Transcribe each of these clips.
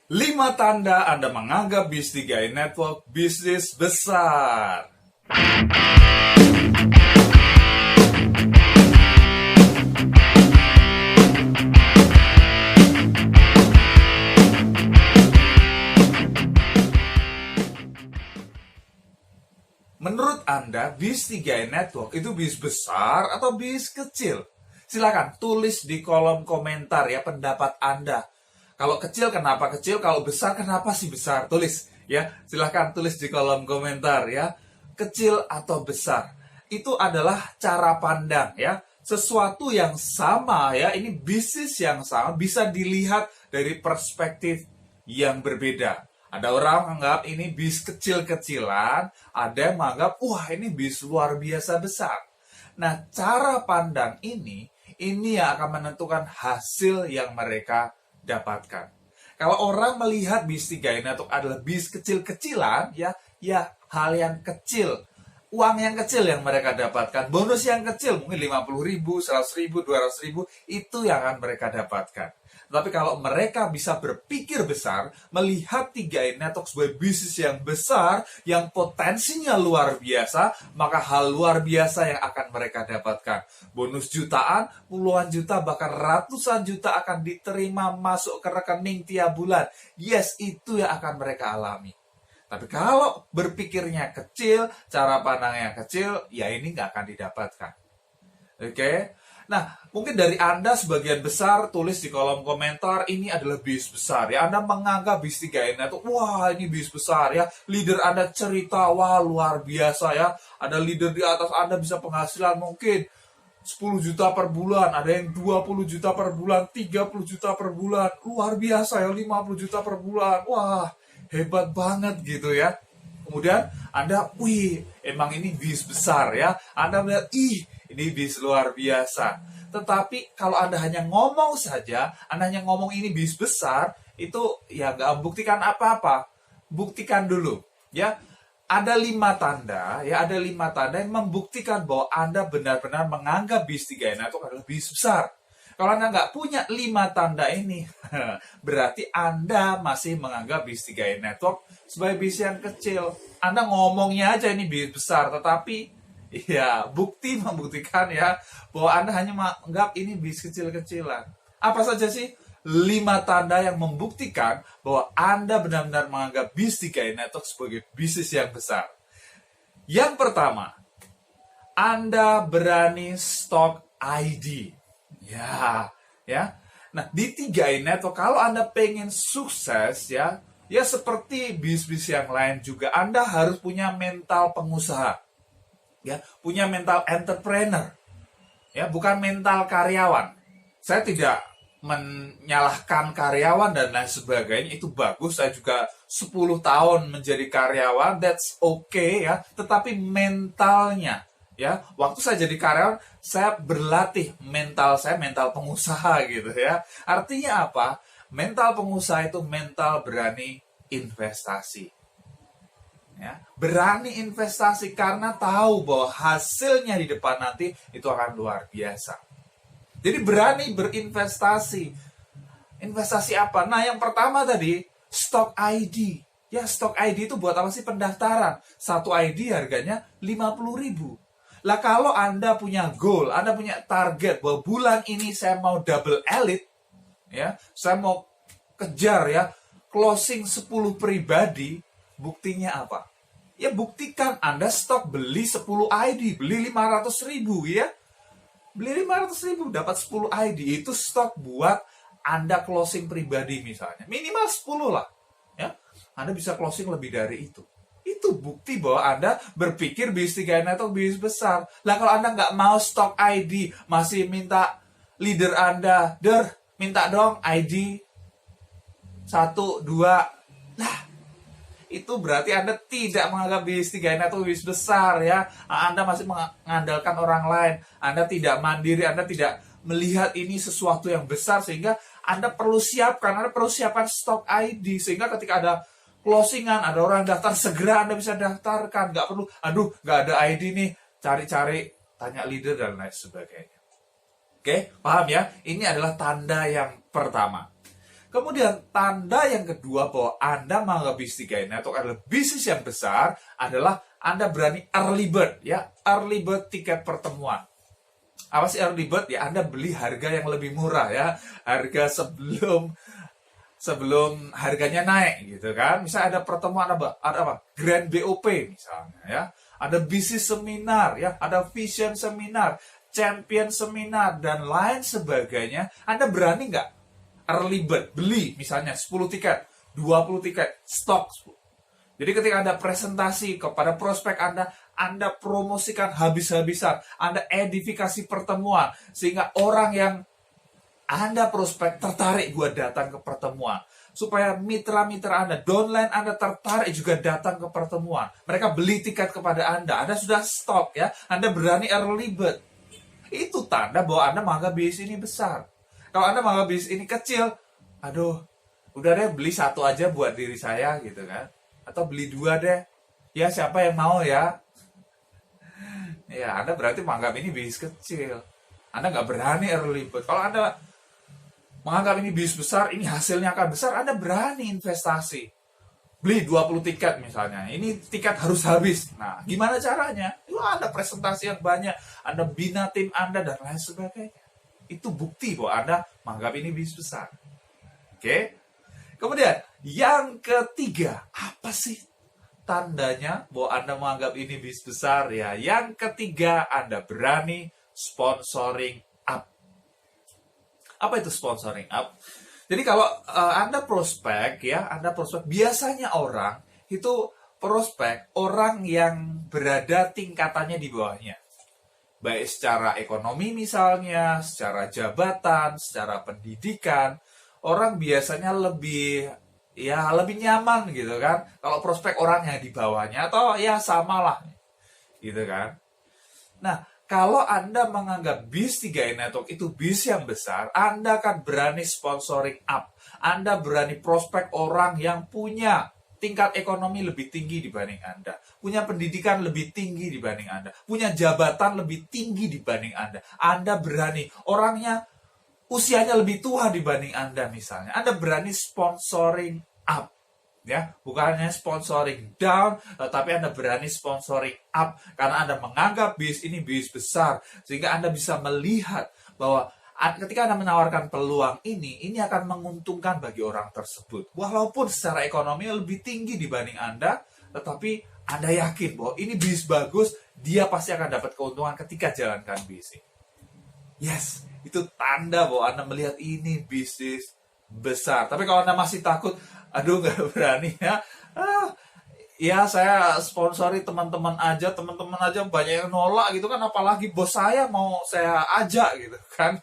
5 tanda Anda menganggap Bis3i Network bisnis besar. Menurut Anda, Bis3i Network itu bis besar atau bis kecil? Silakan tulis di kolom komentar ya pendapat Anda. Kalau kecil kenapa kecil, kalau besar kenapa sih besar? Tulis ya, silakan tulis di kolom komentar ya. Kecil atau besar, itu adalah cara pandang ya. Sesuatu yang sama ya, ini bisnis yang sama bisa dilihat dari perspektif yang berbeda. Ada orang menganggap ini bis kecil-kecilan, ada yang menganggap wah ini bis luar biasa besar. Nah, cara pandang ini yang akan menentukan hasil yang mereka dapatkan. Kalau orang melihat Bis3i Network adalah bis kecil-kecilan, ya hal yang kecil, uang yang kecil yang mereka dapatkan, bonus yang kecil, mungkin 50.000, 100.000, 200.000, itu yang akan mereka dapatkan. Tapi kalau mereka bisa berpikir besar, melihat 3i Network sebagai bisnis yang besar, yang potensinya luar biasa, maka hal luar biasa yang akan mereka dapatkan. Bonus jutaan, puluhan juta, bahkan ratusan juta akan diterima masuk ke rekening tiap bulan. Yes, itu yang akan mereka alami. Tapi kalau berpikirnya kecil, cara pandangnya kecil, ya ini nggak akan didapatkan. Oke? Nah, mungkin dari Anda sebagian besar tulis di kolom komentar, ini adalah bis besar ya. Anda menganggap Bis3i Network, wah ini bis besar ya. Leader Anda cerita, wah luar biasa ya. Ada leader di atas Anda bisa penghasilan mungkin 10 juta per bulan, ada yang 20 juta per bulan, 30 juta per bulan. Luar biasa ya, 50 juta per bulan. Wah, hebat banget gitu ya. Kemudian Anda, wih, emang ini bis besar ya. Anda melihat, ini bis luar biasa. Tetapi kalau Anda hanya ngomong saja, Anda hanya ngomong ini bis besar, itu ya nggak membuktikan apa-apa. Buktikan dulu, ya. Ada 5 tanda, ya ada 5 tanda yang membuktikan bahwa Anda benar-benar menganggap Bis3i Network adalah bis besar. Kalau Anda nggak punya 5 tanda ini, berarti Anda masih menganggap Bis3i Network sebagai bis yang kecil. Anda ngomongnya aja ini bis besar, tetapi ya bukti membuktikan ya bahwa Anda hanya menganggap ini bis kecil-kecilan. Apa saja sih 5 tanda yang membuktikan bahwa Anda benar-benar menganggap Bis3i Network sebagai bisnis yang besar? Yang pertama, Anda berani stok ID. Ya. Nah, di 3i Network kalau Anda pengen sukses ya seperti bis-bis yang lain juga Anda harus punya mental pengusaha. Ya, punya mental entrepreneur. Ya, bukan mental karyawan. Saya tidak menyalahkan karyawan dan lain sebagainya, itu bagus. Saya juga 10 tahun menjadi karyawan, that's okay ya. Tetapi mentalnya ya, waktu saya jadi karyawan, saya berlatih mental saya, mental pengusaha gitu ya. Artinya apa? Mental pengusaha itu mental berani investasi. Ya, berani investasi karena tahu bahwa hasilnya di depan nanti itu akan luar biasa. Jadi berani berinvestasi. Investasi apa? Nah, yang pertama tadi, stok ID. Ya, stok ID itu buat apa sih? Pendaftaran. Satu ID harganya 50.000. Lah kalau Anda punya goal, Anda punya target bahwa bulan ini saya mau double elite, ya, saya mau kejar ya, closing 10 pribadi, buktinya apa? Ya buktikan Anda stok beli 10 ID, beli 500.000 ya. Beli 500.000 dapat 10 ID, itu stok buat Anda closing pribadi misalnya. Minimal 10 lah. Ya. Anda bisa closing lebih dari itu. Itu bukti bahwa Anda berpikir Bis3i Network bisnis besar. Lah kalau Anda nggak mau stok ID, masih minta leader Anda, minta dong ID 1, 2. Lah, itu berarti Anda tidak menganggap Bis3i Network bisnis besar ya. Anda masih mengandalkan orang lain. Anda tidak mandiri, Anda tidak melihat ini sesuatu yang besar sehingga Anda perlu siapkan stok ID sehingga ketika ada closingan, ada orang daftar, segera Anda bisa daftarkan. Nggak perlu, nggak ada ID nih, cari-cari, tanya leader, dan lain sebagainya. Oke, paham ya? Ini adalah tanda yang pertama. Kemudian tanda yang kedua bahwa Anda menganggap bisnis 3i Network adalah bisnis yang besar adalah Anda berani early bird, ya, early bird tiket pertemuan. Apa sih early bird? Ya, Anda beli harga yang lebih murah, ya, harga sebelum harganya naik gitu kan. Misalnya ada pertemuan ada apa? Grand BOP misalnya, ya. Ada bisnis seminar, ya, ada vision seminar, champion seminar dan lain sebagainya. Anda berani nggak early bird beli misalnya 10 tiket, 20 tiket, stok. Jadi ketika Anda presentasi kepada prospek Anda promosikan habis-habisan, Anda edifikasi pertemuan sehingga orang yang Anda prospek tertarik buat datang ke pertemuan. Supaya mitra-mitra Anda, downline Anda tertarik juga datang ke pertemuan. Mereka beli tiket kepada Anda. Anda sudah stok, ya. Anda berani early bird. Itu tanda bahwa Anda menganggap bisnis ini besar. Kalau Anda menganggap bisnis ini kecil, aduh, udah deh beli satu aja buat diri saya gitu kan. Atau beli 2 deh. Ya siapa yang mau ya? Ya, Anda berarti menganggap ini bisnis kecil. Anda nggak berani early bird. Kalau Anda menganggap ini bisnis besar, ini hasilnya akan besar, Anda berani investasi. Beli 20 tiket misalnya, ini tiket harus habis. Nah, gimana caranya? Anda presentasi yang banyak, Anda bina tim Anda, dan lain sebagainya. Itu bukti bahwa Anda menganggap ini bisnis besar. Oke? Kemudian, yang ketiga, apa sih tandanya bahwa Anda menganggap ini bisnis besar? Ya, yang ketiga, Anda berani sponsoring up. Apa itu sponsoring up? Jadi kalau Anda prospek, ya, Anda prospek, biasanya orang itu prospek orang yang berada tingkatannya di bawahnya. Baik secara ekonomi misalnya, secara jabatan, secara pendidikan, orang biasanya lebih nyaman gitu kan. Kalau prospek orang yang di bawahnya atau ya samalah gitu kan. Nah, kalau Anda menganggap bis 3i Network itu bis yang besar, Anda akan berani sponsoring up. Anda berani prospek orang yang punya tingkat ekonomi lebih tinggi dibanding Anda. Punya pendidikan lebih tinggi dibanding Anda. Punya jabatan lebih tinggi dibanding Anda. Anda berani, orangnya usianya lebih tua dibanding Anda misalnya. Anda berani sponsoring up. Ya, bukan hanya sponsoring down, tapi Anda berani sponsoring up karena Anda menganggap bis ini bis besar, sehingga Anda bisa melihat bahwa ketika Anda menawarkan peluang ini akan menguntungkan bagi orang tersebut. Walaupun secara ekonomi lebih tinggi dibanding Anda, tetapi Anda yakin bahwa ini bis bagus, dia pasti akan dapat keuntungan ketika jalankan bis ini. Yes, itu tanda bahwa Anda melihat ini bisnis besar. Tapi kalau Anda masih takut, aduh nggak berani ya. Ya saya sponsori teman-teman aja banyak yang nolak gitu kan, apalagi bos saya mau saya ajak gitu kan.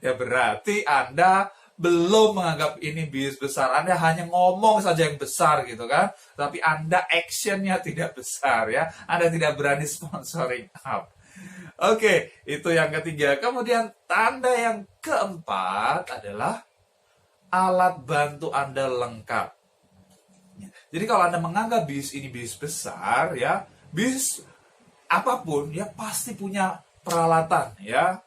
Ya berarti Anda belum menganggap ini bisnis besar. Anda hanya ngomong saja yang besar gitu kan, tapi Anda actionnya tidak besar ya. Anda tidak berani sponsoring up. Oke, itu yang ketiga. Kemudian tanda yang keempat adalah alat bantu Anda lengkap. Jadi kalau Anda menganggap bis ini bis besar, ya, bis apapun, ya pasti punya peralatan, ya.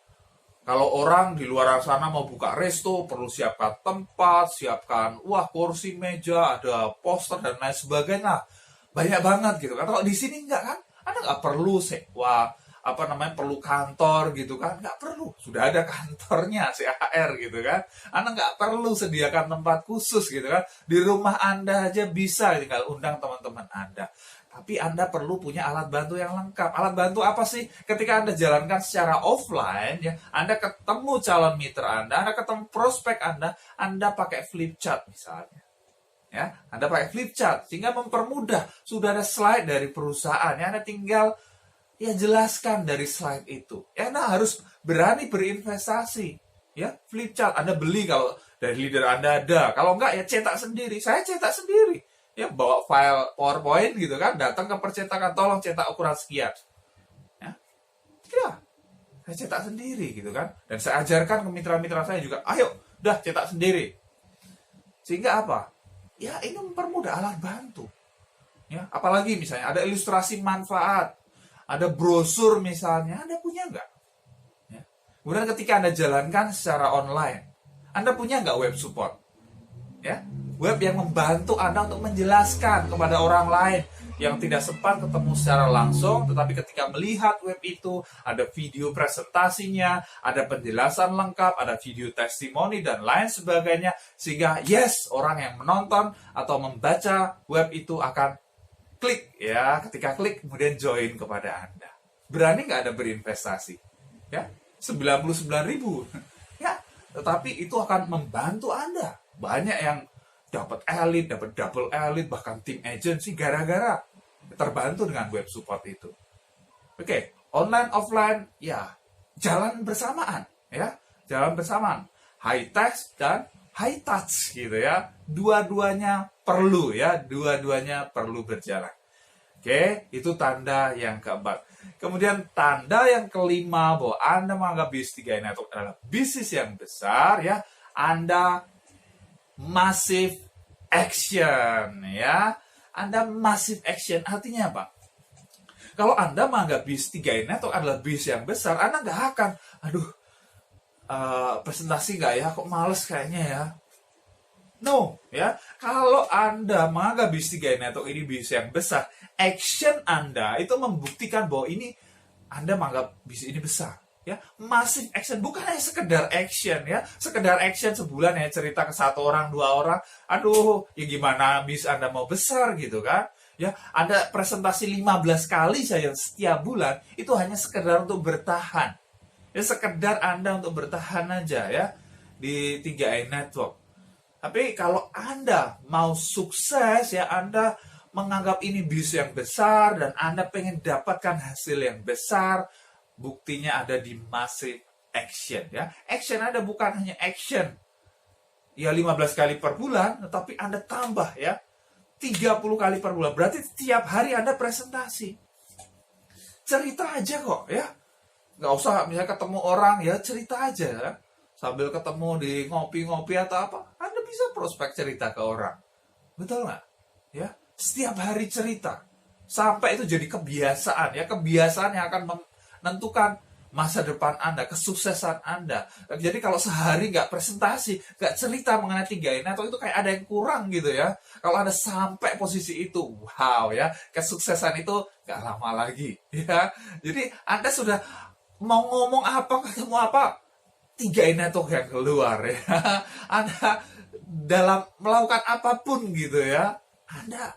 Kalau orang di luar sana mau buka resto, perlu siapkan tempat, siapkan, kursi, meja, ada poster, dan lain sebagainya. Banyak banget gitu kan. Kalau di sini enggak kan, Anda nggak perlu sewa, perlu kantor gitu kan, nggak perlu, sudah ada kantornya CHR gitu kan. Anda nggak perlu sediakan tempat khusus gitu kan, di rumah Anda aja bisa, tinggal undang teman-teman Anda. Tapi Anda perlu punya alat bantu yang lengkap. Alat bantu apa sih? Ketika Anda jalankan secara offline, ya, Anda ketemu calon mitra Anda ketemu prospek Anda pakai flip chart misalnya. Ya, Anda pakai flip chart sehingga mempermudah. Sudah ada slide dari perusahaan, ya, Anda tinggal jelaskan dari slide itu. Ya, Anda harus berani berinvestasi. Ya, flip chart Anda beli kalau dari leader Anda ada. Kalau enggak, ya cetak sendiri. Saya cetak sendiri. Ya, bawa file PowerPoint gitu kan, datang ke percetakan, tolong cetak ukuran sekian. Ya, saya cetak sendiri gitu kan. Dan saya ajarkan ke mitra-mitra saya juga, ayo, dah cetak sendiri. Sehingga apa? Ya, ini mempermudah alat bantu. Ya, apalagi misalnya ada ilustrasi manfaat, ada brosur misalnya, Anda punya nggak? Ya. Kemudian ketika Anda jalankan secara online, Anda punya nggak web support? Ya, web yang membantu Anda untuk menjelaskan kepada orang lain yang tidak sempat ketemu secara langsung, tetapi ketika melihat web itu, ada video presentasinya, ada penjelasan lengkap, ada video testimoni, dan lain sebagainya, sehingga yes, orang yang menonton atau membaca web itu akan klik, ya, ketika klik, kemudian join kepada Anda. Berani nggak Anda berinvestasi? Ya, 99.000. Ya, tetapi itu akan membantu Anda. Banyak yang dapat elite, dapat double elite, bahkan tim agency gara-gara terbantu dengan web support itu. Oke, online offline ya jalan bersamaan, ya, jalan bersamaan. High touch dan high touch gitu ya. Dua-duanya perlu ya, dua-duanya perlu berjalan. Oke, itu tanda yang keempat. Kemudian tanda yang kelima bahwa Anda menganggap bisnis 3i Network adalah bisnis yang besar ya. Anda massive action ya. Anda massive action artinya apa? Kalau Anda menganggap bisnis 3i Network adalah bisnis yang besar, Anda nggak akan, presentasi nggak ya, kok males kayaknya ya. No, ya. Kalau Anda menganggap bisnis 3i Network ini bisnis yang besar, action Anda itu membuktikan bahwa ini Anda menganggap bisnis ini besar. Ya, massive action, bukan hanya sekedar action ya, sekedar action sebulan ya, cerita ke 1 orang 2 orang, ya gimana bis Anda mau besar gitu kan ya. Anda presentasi 15 kali saja setiap bulan, itu hanya sekedar untuk bertahan ya, sekedar Anda untuk bertahan aja ya di 3i Network. Tapi kalau Anda mau sukses ya, Anda menganggap ini bisnis yang besar dan Anda pengen dapatkan hasil yang besar, buktinya ada di massive action ya. Action Anda bukan hanya action ya 15 kali per bulan, tetapi Anda tambah ya 30 kali per bulan. Berarti setiap hari Anda presentasi. Cerita aja kok ya. Nggak usah misalnya ketemu orang ya, cerita aja ya. Sambil ketemu di ngopi-ngopi atau apa, Anda bisa prospek cerita ke orang. Betul nggak? Ya, setiap hari cerita. Sampai itu jadi kebiasaan ya, kebiasaan yang akan menentukan masa depan Anda, kesuksesan Anda. Jadi kalau sehari nggak presentasi, nggak cerita mengenai 3i Network, itu kayak ada yang kurang gitu ya. Kalau Anda sampai posisi itu, wow ya, kesuksesan itu nggak lama lagi ya. Jadi Anda sudah mau ngomong apa, ketemu apa, 3i Network yang keluar ya. Anda dalam melakukan apapun gitu ya, Anda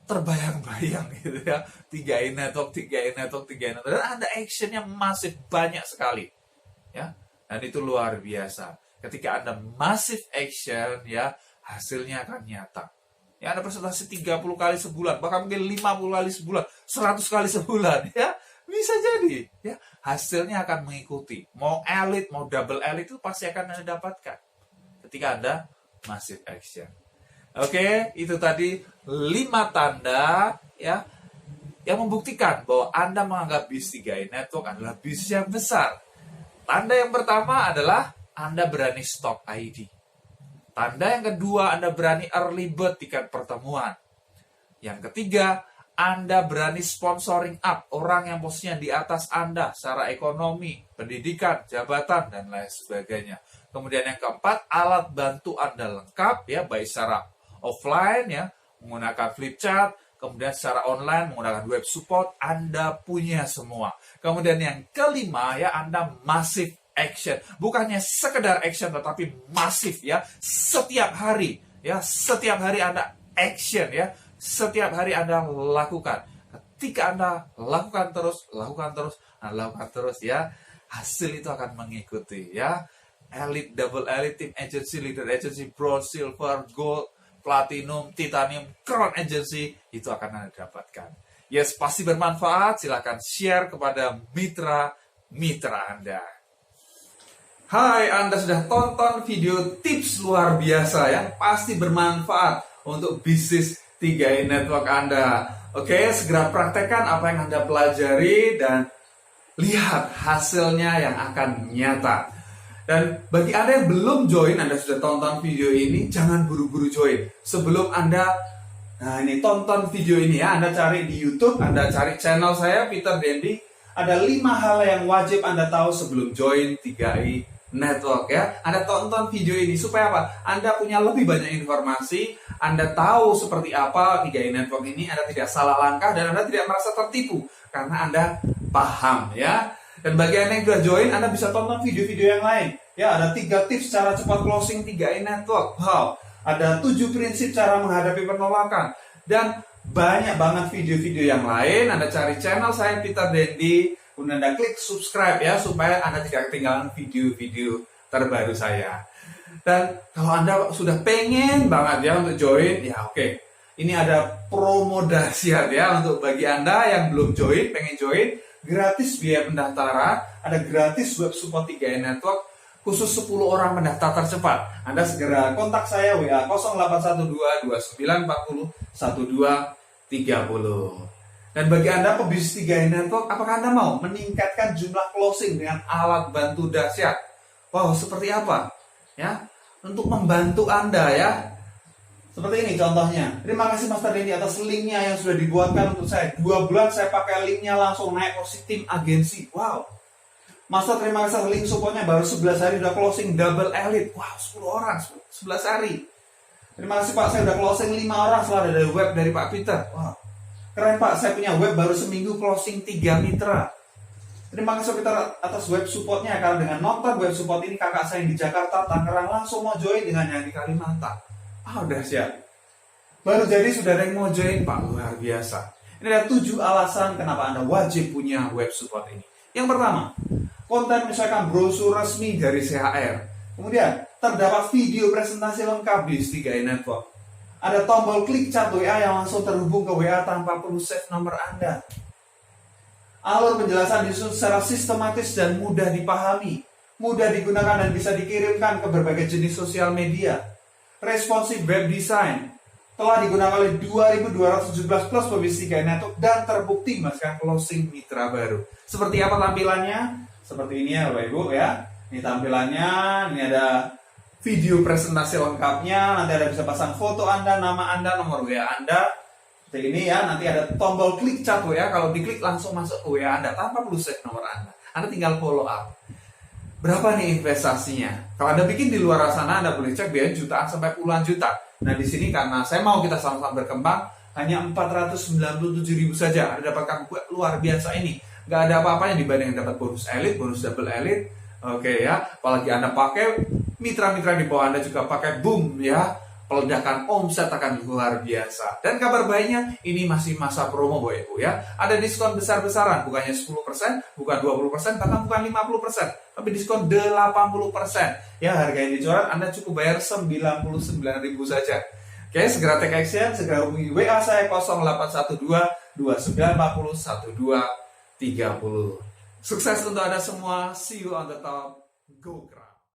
terbayang-bayang gitu ya, 3i Network, 3i Network, 3i Network, dan Anda actionnya masih banyak sekali ya, dan itu luar biasa. Ketika Anda massive action ya, hasilnya akan nyata ya. Anda presentasi 30 kali sebulan, bahkan mungkin 50 kali sebulan, 100 kali sebulan ya, bisa jadi ya, hasilnya akan mengikuti. Mau elite, mau double elite, itu pasti akan Anda dapatkan ketika Anda massive action. Oke, itu tadi 5 tanda ya yang membuktikan bahwa Anda menganggap bisnis 3i Network adalah bisnis yang besar. Tanda yang pertama adalah Anda berani stok ID. Tanda yang kedua, Anda berani early bird tiket pertemuan. Yang ketiga, Anda berani sponsoring up orang yang posisinya di atas Anda secara ekonomi, pendidikan, jabatan, dan lain sebagainya. Kemudian yang keempat, alat bantu Anda lengkap ya, baik secara offline ya, menggunakan flip chart, kemudian secara online menggunakan web support, Anda punya semua. Kemudian yang kelima ya, Anda massive action. Bukannya sekedar action, tetapi masif ya, setiap hari ya, setiap hari Anda action ya, setiap hari Anda lakukan. Ketika Anda lakukan terus ya, hasil itu akan mengikuti ya. Elite, double elite, team agency, leader agency, bronze, silver, gold, platinum, titanium, crown agency, itu akan Anda dapatkan. Yes, pasti bermanfaat. Silakan share kepada mitra Anda. Hai, Anda sudah tonton video tips luar biasa yang pasti bermanfaat untuk bisnis 3i Network Anda. Oke, segera praktekkan apa yang Anda pelajari dan lihat hasilnya yang akan nyata. Dan bagi Anda yang belum join, Anda sudah tonton video ini, jangan buru-buru join. Sebelum Anda tonton video ini ya, Anda cari di YouTube, Anda cari channel saya, Peter Dendi. Ada 5 hal yang wajib Anda tahu sebelum join 3i Network ya. Anda tonton video ini supaya apa? Anda punya lebih banyak informasi, Anda tahu seperti apa 3i Network ini, Anda tidak salah langkah dan Anda tidak merasa tertipu karena Anda paham ya. Dan bagi Anda yang sudah join, Anda bisa tonton video-video yang lain. Ya, ada 3 tips cara cepat closing 3i Network. Wow, ada 7 prinsip cara menghadapi penolakan dan banyak banget video-video yang lain. Anda cari channel saya Peter Dendi, kemudian Anda klik subscribe ya supaya Anda tidak ketinggalan video-video terbaru saya. Dan kalau Anda sudah pengen banget ya untuk join, ya oke. Ini ada promo dahsyat ya untuk bagi Anda yang belum join, pengen join, gratis biaya pendaftaran, ada gratis web support 3i Network khusus 10 orang pendaftar tercepat. Anda segera kontak saya WA 0812 2940 1230. Dan bagi Anda pebisnis 3i Network, apakah Anda mau meningkatkan jumlah closing dengan alat bantu dahsyat? Wow, seperti apa? Ya, untuk membantu Anda ya. Seperti ini contohnya. Terima kasih Master Dendi atas linknya yang sudah dibuatkan untuk saya. 2 bulan saya pakai linknya langsung naik posisi tim agensi. Wow. Master terima kasih link supportnya baru 11 hari udah closing double elite. Wow, 10 orang 11 hari. Terima kasih Pak, saya udah closing 5 orang setelah dari web dari Pak Peter. Wow. Keren Pak, saya punya web baru seminggu closing 3 mitra. Terima kasih Peter atas web supportnya. Karena dengan nonton web support ini kakak saya yang di Jakarta, Tangerang langsung mau join dengan yang di Kalimantan. Udah siap. Baru jadi sudah ada yang mau join Pak, luar biasa. Ini ada 7 alasan kenapa Anda wajib punya web support ini. Yang pertama, konten misalkan brosur resmi dari CHR. Kemudian, terdapat video presentasi lengkap di 3i Network. Ada tombol klik chat WA yang langsung terhubung ke WA tanpa perlu save nomor Anda. Alur penjelasan disusun secara sistematis dan mudah dipahami, mudah digunakan dan bisa dikirimkan ke berbagai jenis sosial media. Responsive web design telah digunakan oleh 2.217 plus pebisnis 3i Network dan terbukti menghasilkan closing mitra baru. Seperti apa tampilannya? Seperti ini ya Bapak Ibu ya. Ini tampilannya, ini ada video presentasi lengkapnya, nanti Anda bisa pasang foto Anda, nama Anda, nomor WA Anda. Seperti ini ya, nanti ada tombol klik chat WA, kalau diklik langsung masuk ke WA Anda tanpa perlu save nomor Anda. Anda tinggal follow up. Berapa nih investasinya? Kalau Anda bikin di luar sana, Anda boleh cek biaya jutaan sampai puluhan juta. Nah di sini karena saya mau kita sama-sama berkembang, hanya 497.000 saja. Anda dapatkan luar biasa ini. Gak ada apa-apanya dibanding dapat bonus elite, bonus double elite. Oke ya, apalagi Anda pakai, mitra-mitra di bawah Anda juga pakai, boom ya, peledakan omset akan luar biasa. Dan kabar baiknya, ini masih masa promo Bapak Ibu ya. Ada diskon besar-besaran, bukannya 10%, bukan 20%, bahkan bukan 50%, tapi diskon 80%. Ya, harga yang dicoret Anda cukup bayar 99.000 saja. Oke, segera take action, segera hubungi WA saya 0812 2940 1230. Sukses untuk Anda semua. See you on the top. Go Crush.